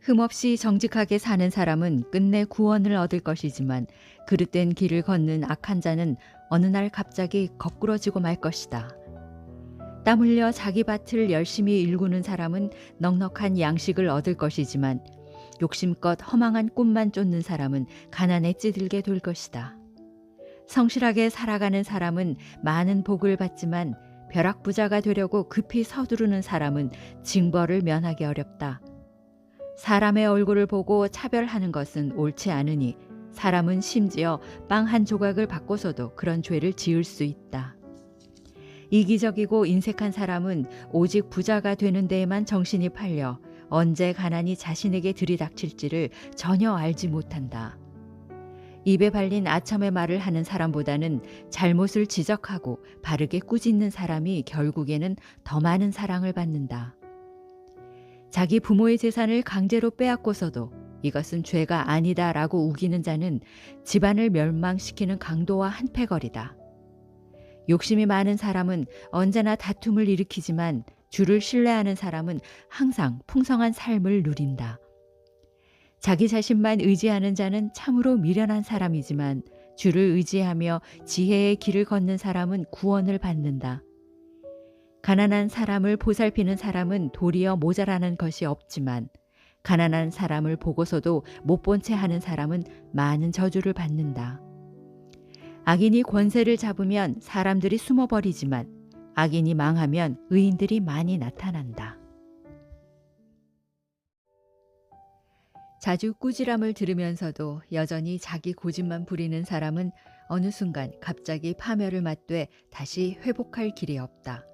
[SPEAKER 1] 흠없이 정직하게 사는 사람은 끝내 구원을 얻을 것이지만 그릇된 길을 걷는 악한 자는 어느 날 갑자기 거꾸러지고 말 것이다. 땀 흘려 자기 밭을 열심히 일구는 사람은 넉넉한 양식을 얻을 것이지만 욕심껏 허망한 꿈만 쫓는 사람은 가난에 찌들게 될 것이다. 성실하게 살아가는 사람은 많은 복을 받지만 벼락부자가 되려고 급히 서두르는 사람은 징벌을 면하기 어렵다. 사람의 얼굴을 보고 차별하는 것은 옳지 않으니 사람은 심지어 빵 한 조각을 받고서도 그런 죄를 지을 수 있다. 이기적이고 인색한 사람은 오직 부자가 되는 데에만 정신이 팔려 언제 가난이 자신에게 들이닥칠지를 전혀 알지 못한다. 입에 발린 아첨의 말을 하는 사람보다는 잘못을 지적하고 바르게 꾸짖는 사람이 결국에는 더 많은 사랑을 받는다. 자기 부모의 재산을 강제로 빼앗고서도 이것은 죄가 아니다라고 우기는 자는 집안을 멸망시키는 강도와 한패거리다. 욕심이 많은 사람은 언제나 다툼을 일으키지만 주를 신뢰하는 사람은 항상 풍성한 삶을 누린다. 자기 자신만 의지하는 자는 참으로 미련한 사람이지만 주를 의지하며 지혜의 길을 걷는 사람은 구원을 받는다. 가난한 사람을 보살피는 사람은 도리어 모자라는 것이 없지만 가난한 사람을 보고서도 못 본 채 하는 사람은 많은 저주를 받는다. 악인이 권세를 잡으면 사람들이 숨어버리지만 악인이 망하면 의인들이 많이 나타난다. 자주 꾸지람을 들으면서도 여전히 자기 고집만 부리는 사람은 어느 순간 갑자기 파멸을 맞되 다시 회복할 길이 없다.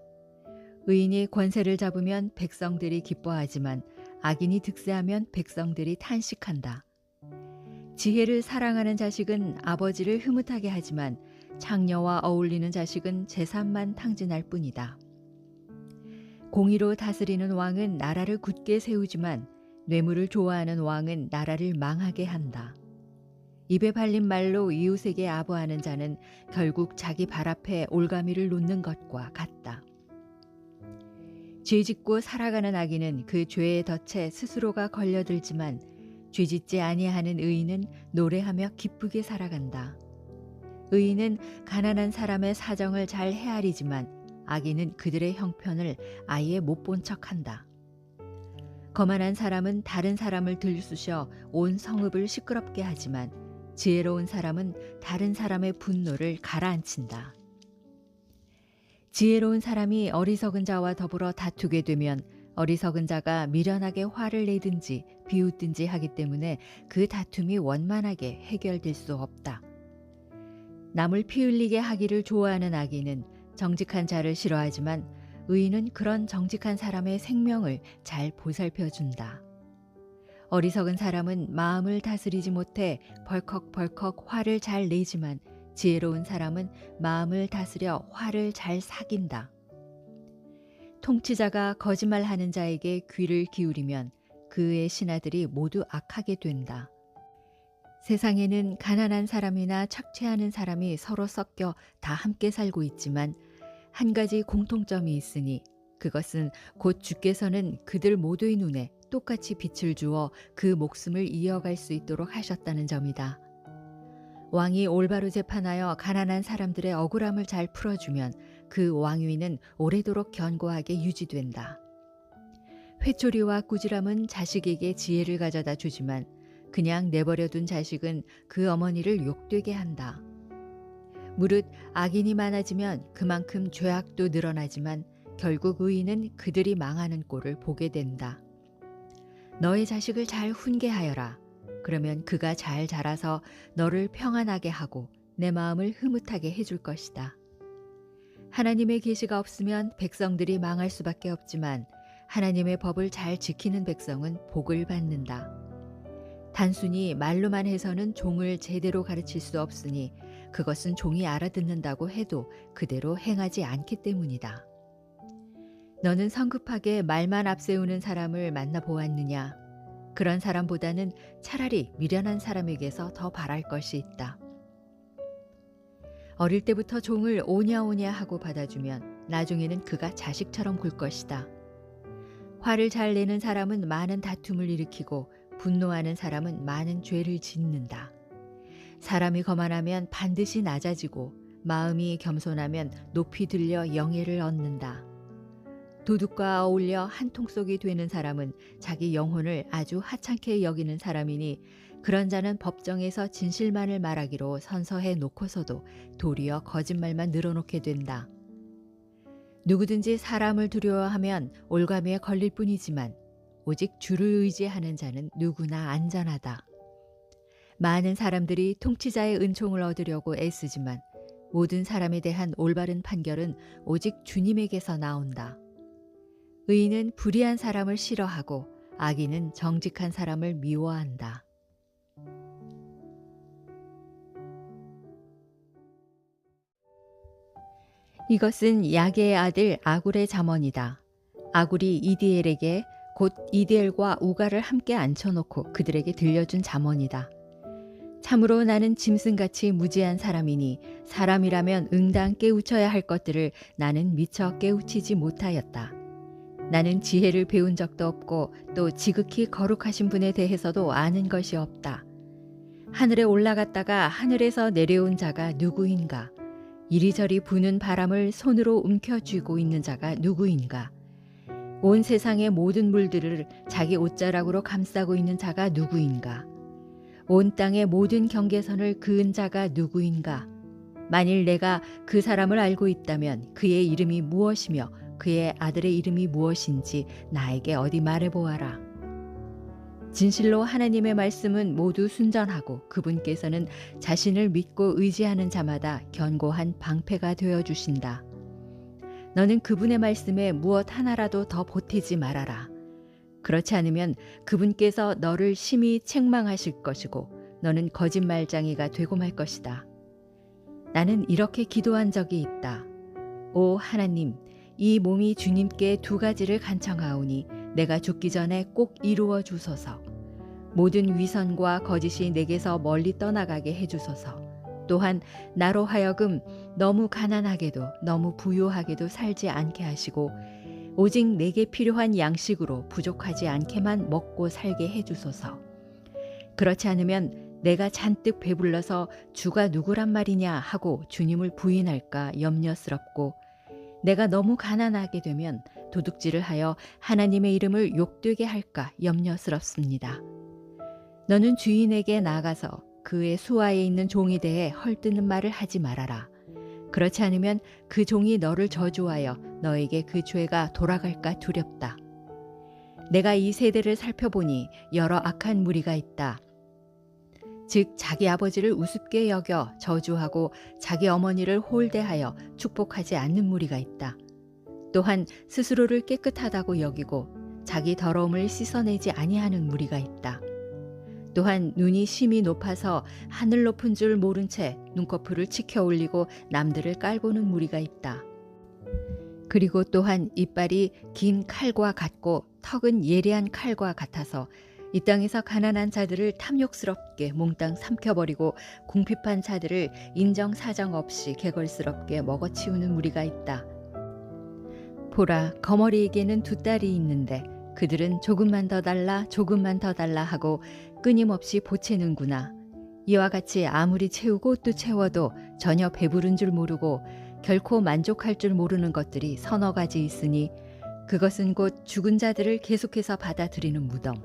[SPEAKER 1] 의인이 권세를 잡으면 백성들이 기뻐하지만 악인이 득세하면 백성들이 탄식한다. 지혜를 사랑하는 자식은 아버지를 흐뭇하게 하지만 창녀와 어울리는 자식은 재산만 탕진할 뿐이다. 공의로 다스리는 왕은 나라를 굳게 세우지만 뇌물을 좋아하는 왕은 나라를 망하게 한다. 입에 발린 말로 이웃에게 아부하는 자는 결국 자기 발 앞에 올가미를 놓는 것과 같다. 죄짓고 살아가는 악인은 그 죄의 덫에 스스로가 걸려들지만 죄짓지 아니하는 의인은 노래하며 기쁘게 살아간다. 의인은 가난한 사람의 사정을 잘 헤아리지만 악인은 그들의 형편을 아예 못 본 척한다. 거만한 사람은 다른 사람을 들쑤셔 온 성읍을 시끄럽게 하지만 지혜로운 사람은 다른 사람의 분노를 가라앉힌다. 지혜로운 사람이 어리석은 자와 더불어 다투게 되면 어리석은 자가 미련하게 화를 내든지 비웃든지 하기 때문에 그 다툼이 원만하게 해결될 수 없다. 남을 피 흘리게 하기를 좋아하는 악인은 정직한 자를 싫어하지만 의인은 그런 정직한 사람의 생명을 잘 보살펴준다. 어리석은 사람은 마음을 다스리지 못해 벌컥벌컥 화를 잘 내지만 지혜로운 사람은 마음을 다스려 화를 잘 삭인다. 통치자가 거짓말하는 자에게 귀를 기울이면 그의 신하들이 모두 악하게 된다. 세상에는 가난한 사람이나 착취하는 사람이 서로 섞여 다 함께 살고 있지만 한 가지 공통점이 있으니 그것은 곧 주께서는 그들 모두의 눈에 똑같이 빛을 주어 그 목숨을 이어갈 수 있도록 하셨다는 점이다. 왕이 올바로 재판하여 가난한 사람들의 억울함을 잘 풀어주면 그 왕위는 오래도록 견고하게 유지된다. 회초리와 꾸지람은 자식에게 지혜를 가져다 주지만 그냥 내버려둔 자식은 그 어머니를 욕되게 한다. 무릇 악인이 많아지면 그만큼 죄악도 늘어나지만 결국 의인은 그들이 망하는 꼴을 보게 된다. 너의 자식을 잘 훈계하여라. 그러면 그가 잘 자라서 너를 평안하게 하고 내 마음을 흐뭇하게 해줄 것이다. 하나님의 계시가 없으면 백성들이 망할 수밖에 없지만 하나님의 법을 잘 지키는 백성은 복을 받는다. 단순히 말로만 해서는 종을 제대로 가르칠 수 없으니 그것은 종이 알아듣는다고 해도 그대로 행하지 않기 때문이다. 너는 성급하게 말만 앞세우는 사람을 만나보았느냐? 그런 사람보다는 차라리 미련한 사람에게서 더 바랄 것이 있다. 어릴 때부터 종을 오냐오냐 하고 받아주면 나중에는 그가 자식처럼 굴 것이다. 화를 잘 내는 사람은 많은 다툼을 일으키고 분노하는 사람은 많은 죄를 짓는다. 사람이 거만하면 반드시 낮아지고 마음이 겸손하면 높이 들려 영예를 얻는다. 도둑과 어울려 한 통속이 되는 사람은 자기 영혼을 아주 하찮게 여기는 사람이니 그런 자는 법정에서 진실만을 말하기로 선서해 놓고서도 도리어 거짓말만 늘어놓게 된다. 누구든지 사람을 두려워하면 올가미에 걸릴 뿐이지만 오직 주를 의지하는 자는 누구나 안전하다. 많은 사람들이 통치자의 은총을 얻으려고 애쓰지만 모든 사람에 대한 올바른 판결은 오직 주님에게서 나온다. 의인은 불의한 사람을 싫어하고 악인은 정직한 사람을 미워한다. 이것은 야게의 아들 아굴의 잠언이다. 아굴이 이디엘에게 곧 이디엘과 우갈을 함께 앉혀놓고 그들에게 들려준 잠언이다. 참으로 나는 짐승같이 무지한 사람이니 사람이라면 응당 깨우쳐야 할 것들을 나는 미처 깨우치지 못하였다. 나는 지혜를 배운 적도 없고 또 지극히 거룩하신 분에 대해서도 아는 것이 없다. 하늘에 올라갔다가 하늘에서 내려온 자가 누구인가? 이리저리 부는 바람을 손으로 움켜쥐고 있는 자가 누구인가? 온 세상의 모든 물들을 자기 옷자락으로 감싸고 있는 자가 누구인가? 온 땅의 모든 경계선을 그은 자가 누구인가? 만일 내가 그 사람을 알고 있다면 그의 이름이 무엇이며 그의 아들의 이름이 무엇인지 나에게 어디 말해보아라. 진실로 하나님의 말씀은 모두 순전하고 그분께서는 자신을 믿고 의지하는 자마다 견고한 방패가 되어주신다. 너는 그분의 말씀에 무엇 하나라도 더 보태지 말아라. 그렇지 않으면 그분께서 너를 심히 책망하실 것이고 너는 거짓말쟁이가 되고 말 것이다. 나는 이렇게 기도한 적이 있다. 오 하나님, 이 몸이 주님께 두 가지를 간청하오니 내가 죽기 전에 꼭 이루어 주소서. 모든 위선과 거짓이 내게서 멀리 떠나가게 해주소서. 또한 나로 하여금 너무 가난하게도 너무 부유하게도 살지 않게 하시고 오직 내게 필요한 양식으로 부족하지 않게만 먹고 살게 해주소서. 그렇지 않으면 내가 잔뜩 배불러서 주가 누구란 말이냐 하고 주님을 부인할까 염려스럽고 내가 너무 가난하게 되면 도둑질을 하여 하나님의 이름을 욕되게 할까 염려스럽습니다. 너는 주인에게 나가서 그의 수하에 있는 종이 대해 헐뜯는 말을 하지 말아라. 그렇지 않으면 그 종이 너를 저주하여 너에게 그 죄가 돌아갈까 두렵다. 내가 이 세대를 살펴보니 여러 악한 무리가 있다. 즉 자기 아버지를 우습게 여겨 저주하고 자기 어머니를 홀대하여 축복하지 않는 무리가 있다. 또한 스스로를 깨끗하다고 여기고 자기 더러움을 씻어내지 아니하는 무리가 있다. 또한 눈이 심히 높아서 하늘 높은 줄 모른 채 눈꺼풀을 치켜 올리고 남들을 깔보는 무리가 있다. 그리고 또한 이빨이 긴 칼과 같고 턱은 예리한 칼과 같아서 이 땅에서 가난한 자들을 탐욕스럽게 몽땅 삼켜버리고 궁핍한 자들을 인정사정 없이 개걸스럽게 먹어치우는 무리가 있다. 보라, 거머리에게는 두 딸이 있는데 그들은 조금만 더 달라 조금만 더 달라 하고 끊임없이 보채는구나. 이와 같이 아무리 채우고 또 채워도 전혀 배부른 줄 모르고 결코 만족할 줄 모르는 것들이 서너 가지 있으니 그것은 곧 죽은 자들을 계속해서 받아들이는 무덤,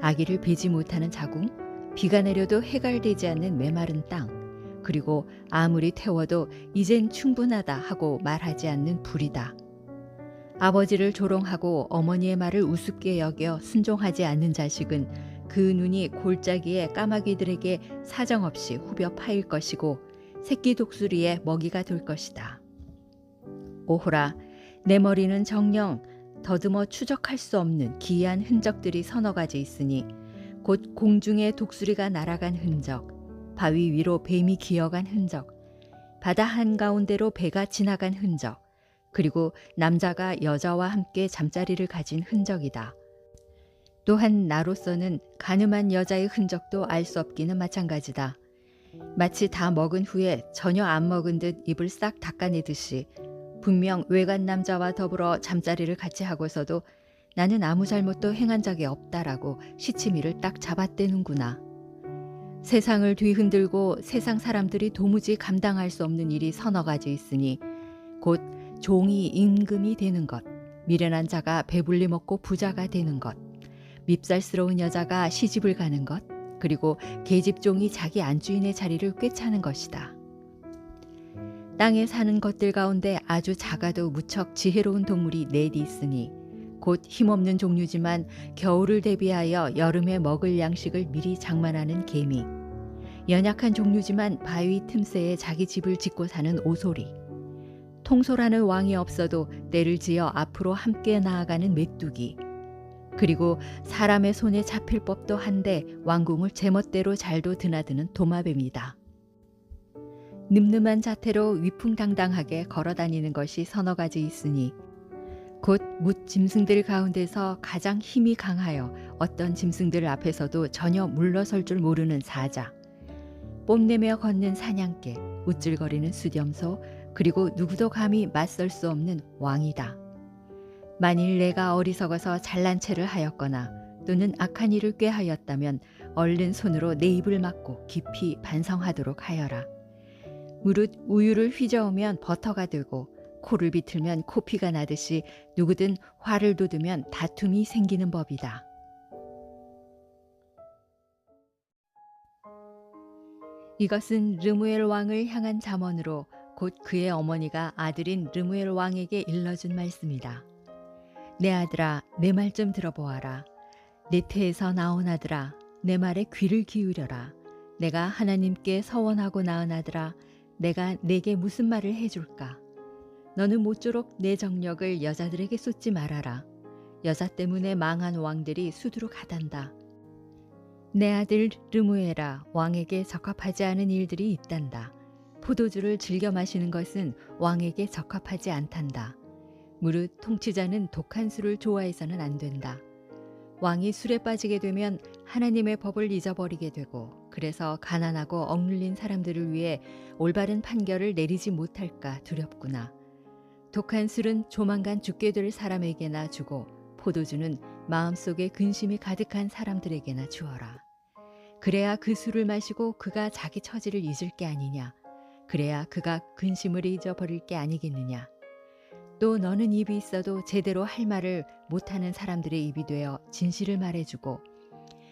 [SPEAKER 1] 아기를 베지 못하는 자궁, 비가 내려도 해갈되지 않는 메마른 땅, 그리고 아무리 태워도 이젠 충분하다 하고 말하지 않는 불이다. 아버지를 조롱하고 어머니의 말을 우습게 여겨 순종하지 않는 자식은 그 눈이 골짜기의 까마귀들에게 사정없이 후벼 파일 것이고 새끼 독수리의 먹이가 될 것이다. 오호라, 내 머리는 정녕 더듬어 추적할 수 없는 기이한 흔적들이 서너 가지 있으니 곧 공중에 독수리가 날아간 흔적, 바위 위로 뱀이 기어간 흔적, 바다 한가운데로 배가 지나간 흔적, 그리고 남자가 여자와 함께 잠자리를 가진 흔적이다. 또한 나로서는 가늠한 여자의 흔적도 알 수 없기는 마찬가지다. 마치 다 먹은 후에 전혀 안 먹은 듯 입을 싹 닦아내듯이 분명 외간 남자와 더불어 잠자리를 같이 하고서도 나는 아무 잘못도 행한 적이 없다라고 시치미를 딱 잡아떼는구나. 세상을 뒤흔들고 세상 사람들이 도무지 감당할 수 없는 일이 서너 가지 있으니 곧 종이 임금이 되는 것, 미련한 자가 배불리 먹고 부자가 되는 것, 밉살스러운 여자가 시집을 가는 것, 그리고 계집종이 자기 안주인의 자리를 꿰차는 것이다. 땅에 사는 것들 가운데 아주 작아도 무척 지혜로운 동물이 넷이 있으니 곧 힘없는 종류지만 겨울을 대비하여 여름에 먹을 양식을 미리 장만하는 개미, 연약한 종류지만 바위 틈새에 자기 집을 짓고 사는 오소리, 통솔하는 왕이 없어도 때를 지어 앞으로 함께 나아가는 메뚜기, 그리고 사람의 손에 잡힐 법도 한데 왕궁을 제멋대로 잘도 드나드는 도마뱀이다. 늠름한 자태로 위풍당당하게 걸어다니는 것이 서너 가지 있으니 곧 뭇 짐승들 가운데서 가장 힘이 강하여 어떤 짐승들 앞에서도 전혀 물러설 줄 모르는 사자, 뽐내며 걷는 사냥개, 우쭐거리는 수렴소, 그리고 누구도 감히 맞설 수 없는 왕이다. 만일 내가 어리석어서 잘난 체를 하였거나 또는 악한 일을 꾀하였다면 얼른 손으로 내 입을 막고 깊이 반성하도록 하여라. 무릇 우유를 휘저으면 버터가 되고 코를 비틀면 코피가 나듯이 누구든 화를 돋우면 다툼이 생기는 법이다. 이것은 르무엘 왕을 향한 잠언으로 곧 그의 어머니가 아들인 르무엘 왕에게 일러준 말씀이다. 내 아들아, 내 말 좀 들어보아라. 내 태에서 나온 아들아, 내 말에 귀를 기울여라. 내가 하나님께 서원하고 낳은 아들아, 내가 내게 무슨 말을 해줄까? 너는 모쪼록 내 정력을 여자들에게 쏟지 말아라. 여자 때문에 망한 왕들이 수두룩 하단다. 내 아들 르무엘아, 왕에게 적합하지 않은 일들이 있단다. 포도주를 즐겨 마시는 것은 왕에게 적합하지 않단다. 무릇 통치자는 독한 술을 좋아해서는 안 된다. 왕이 술에 빠지게 되면 하나님의 법을 잊어버리게 되고 그래서 가난하고 억눌린 사람들을 위해 올바른 판결을 내리지 못할까 두렵구나. 독한 술은 조만간 죽게 될 사람에게나 주고 포도주는 마음속에 근심이 가득한 사람들에게나 주어라. 그래야 그 술을 마시고 그가 자기 처지를 잊을 게 아니냐. 그래야 그가 근심을 잊어버릴 게 아니겠느냐. 또 너는 입이 있어도 제대로 할 말을 못하는 사람들의 입이 되어 진실을 말해주고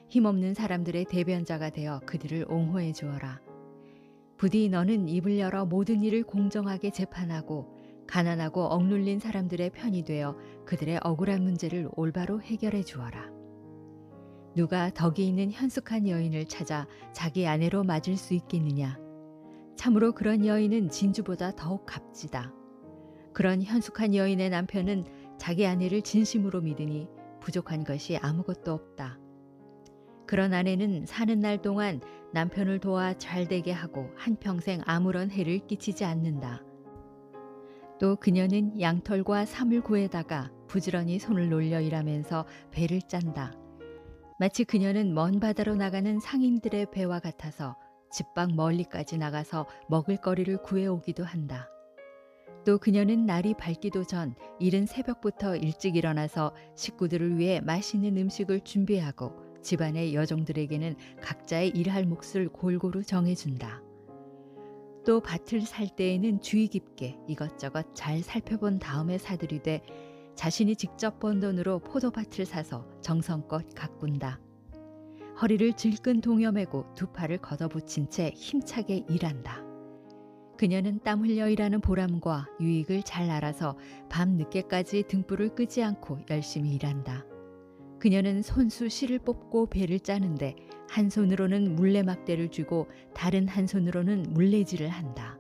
[SPEAKER 1] 힘없는 사람들의 대변자가 되어 그들을 옹호해 주어라. 부디 너는 입을 열어 모든 일을 공정하게 재판하고 가난하고 억눌린 사람들의 편이 되어 그들의 억울한 문제를 올바로 해결해 주어라. 누가 덕이 있는 현숙한 여인을 찾아 자기 아내로 맞을 수 있겠느냐. 참으로 그런 여인은 진주보다 더욱 값지다. 그런 현숙한 여인의 남편은 자기 아내를 진심으로 믿으니 부족한 것이 아무것도 없다. 그런 아내는 사는 날 동안 남편을 도와 잘되게 하고 한평생 아무런 해를 끼치지 않는다. 또 그녀는 양털과 사물고에다가 부지런히 손을 놀려 일하면서 배를 짠다. 마치 그녀는 먼 바다로 나가는 상인들의 배와 같아서 집 밖 멀리까지 나가서 먹을거리를 구해오기도 한다. 또 그녀는 날이 밝기도 전 이른 새벽부터 일찍 일어나서 식구들을 위해 맛있는 음식을 준비하고 집안의 여종들에게는 각자의 일할 몫을 골고루 정해준다. 또 밭을 살 때에는 주의 깊게 이것저것 잘 살펴본 다음에 사들이되 자신이 직접 번 돈으로 포도밭을 사서 정성껏 가꾼다. 허리를 질끈 동여매고 두 팔을 걷어붙인 채 힘차게 일한다. 그녀는 땀 흘려 일하는 보람과 유익을 잘 알아서 밤 늦게까지 등불을 끄지 않고 열심히 일한다. 그녀는 손수 실을 뽑고 배를 짜는데 한 손으로는 물레막대를 쥐고 다른 한 손으로는 물레질을 한다.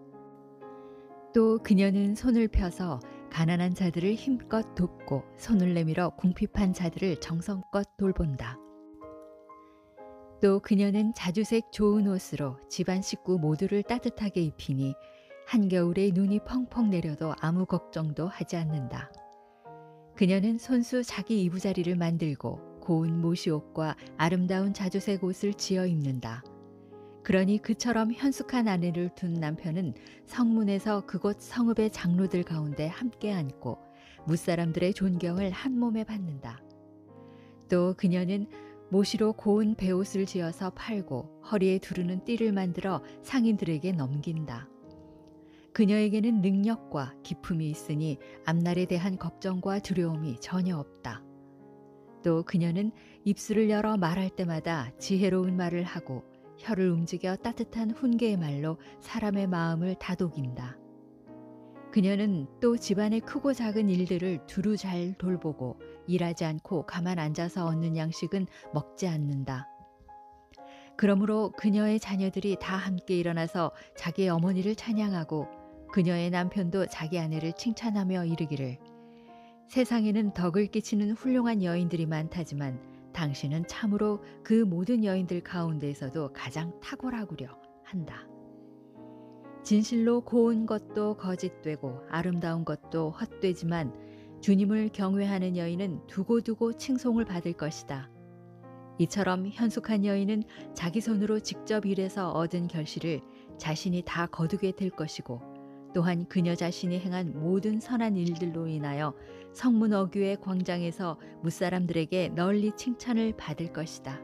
[SPEAKER 1] 또 그녀는 손을 펴서 가난한 자들을 힘껏 돕고 손을 내밀어 궁핍한 자들을 정성껏 돌본다. 또 그녀는 자주색 좋은 옷으로 집안 식구 모두를 따뜻하게 입히니 한겨울에 눈이 펑펑 내려도 아무 걱정도 하지 않는다. 그녀는 손수 자기 이부자리를 만들고 고운 모시옷과 아름다운 자주색 옷을 지어 입는다. 그러니 그처럼 현숙한 아내를 둔 남편은 성문에서 그곳 성읍의 장로들 가운데 함께 앉고 뭇사람들의 존경을 한 몸에 받는다. 또 그녀는 모시로 고운 베옷을 지어서 팔고 허리에 두르는 띠를 만들어 상인들에게 넘긴다. 그녀에게는 능력과 기품이 있으니 앞날에 대한 걱정과 두려움이 전혀 없다. 또 그녀는 입술을 열어 말할 때마다 지혜로운 말을 하고 혀를 움직여 따뜻한 훈계의 말로 사람의 마음을 다독인다. 그녀는 또 집안의 크고 작은 일들을 두루 잘 돌보고 일하지 않고 가만 앉아서 얻는 양식은 먹지 않는다. 그러므로 그녀의 자녀들이 다 함께 일어나서 자기의 어머니를 찬양하고 그녀의 남편도 자기 아내를 칭찬하며 이르기를 세상에는 덕을 끼치는 훌륭한 여인들이 많다지만 당신은 참으로 그 모든 여인들 가운데에서도 가장 탁월하구려 한다. 진실로 고운 것도 거짓되고 아름다운 것도 헛되지만 주님을 경외하는 여인은 두고두고 칭송을 받을 것이다. 이처럼 현숙한 여인은 자기 손으로 직접 일해서 얻은 결실을 자신이 다 거두게 될 것이고 또한 그녀 자신이 행한 모든 선한 일들로 인하여 성문 어귀의 광장에서 뭇사람들에게 널리 칭찬을 받을 것이다.